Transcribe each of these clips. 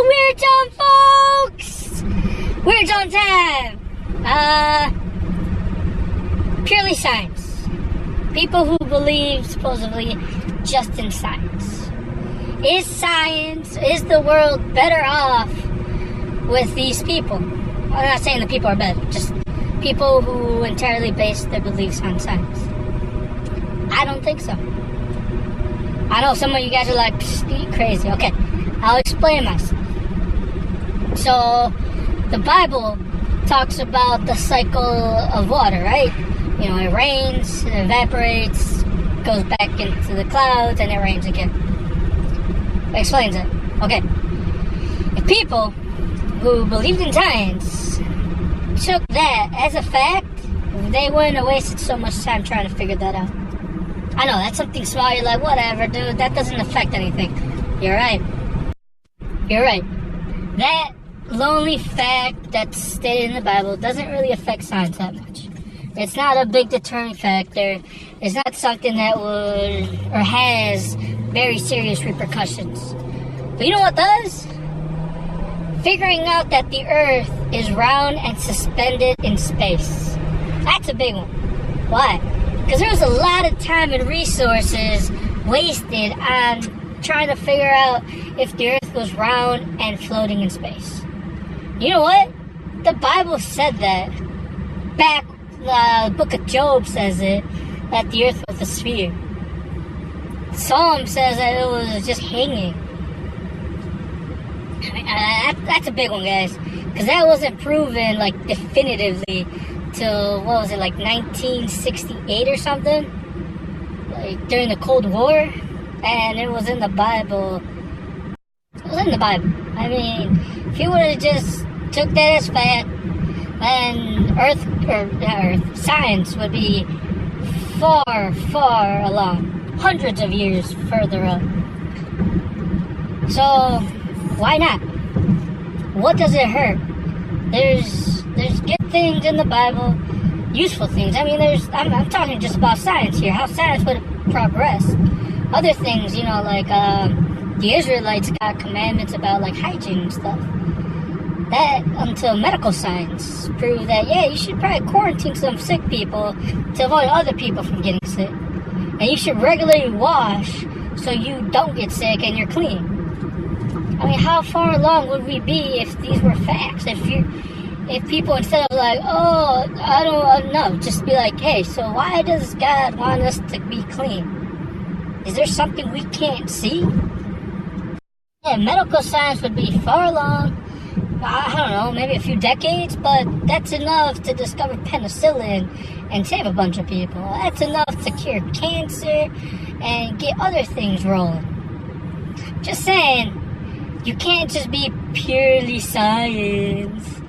Weird Zone, folks! Weird Zone time! Purely science. People who believe, supposedly, just in science. Is the world better off with these people? I'm not saying the people are better, just people who entirely base their beliefs on science. I don't think so. I know some of you guys are like, you crazy. Okay, I'll explain myself. So, the Bible talks about the cycle of water, right? You know, it rains, it evaporates, goes back into the clouds, and it rains again. It explains it. Okay. If people who believed in science took that as a fact, they wouldn't have wasted so much time trying to figure that out. I know, that's something small, you're like, whatever, dude, that doesn't affect anything. You're right. You're right. That lonely fact that's stated in the Bible doesn't really affect science that much. It's not a big deterring factor. It's not something that would or has very serious repercussions. But you know what does? Figuring out that the Earth is round and suspended in space. That's a big one. Why? Because there was a lot of time and resources wasted on trying to figure out if the Earth was round and floating in space. You know what? The Bible said that. Back, the book of Job says it, that the Earth was a sphere. Psalm says that it was just hanging. That's a big one, guys. Because that wasn't proven, like, definitively till, what was it, like 1968 or something? Like, during the Cold War. And it was in the Bible. It was in the Bible. I mean, if you would have just took that as fact, then science would be far, far along. Hundreds of years further up. So, why not? What does it hurt? There's good things in the Bible, useful things. I mean, I'm talking just about science here, how science would progress. Other things, you know, like the Israelites got commandments about like hygiene and stuff. That until medical science proved that, yeah, you should probably quarantine some sick people to avoid other people from getting sick. And you should regularly wash so you don't get sick and you're clean. I mean, how far along would we be if these were facts? If people, instead of like, oh, I don't know, just be like, hey, so why does God want us to be clean? Is there something we can't see? Yeah, medical science would be far along. I don't know, maybe a few decades, but that's enough to discover penicillin and save a bunch of people. That's enough to cure cancer and get other things rolling. Just saying, you can't just be purely science.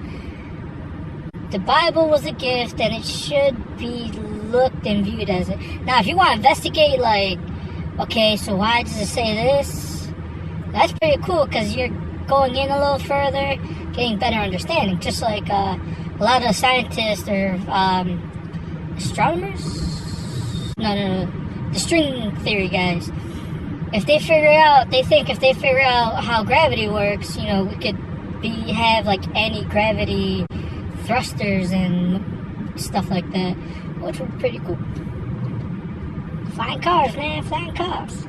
The Bible was a gift and it should be looked and viewed as it. Now, if you want to investigate, like, okay, so why does it say this? That's pretty cool because you're going in a little further, getting better understanding. Just like a lot of scientists or astronomers? No. The string theory guys. If they figure out how gravity works, you know, we could have like anti-gravity thrusters and stuff like that, which would be pretty cool. Flying cars, man, flying cars.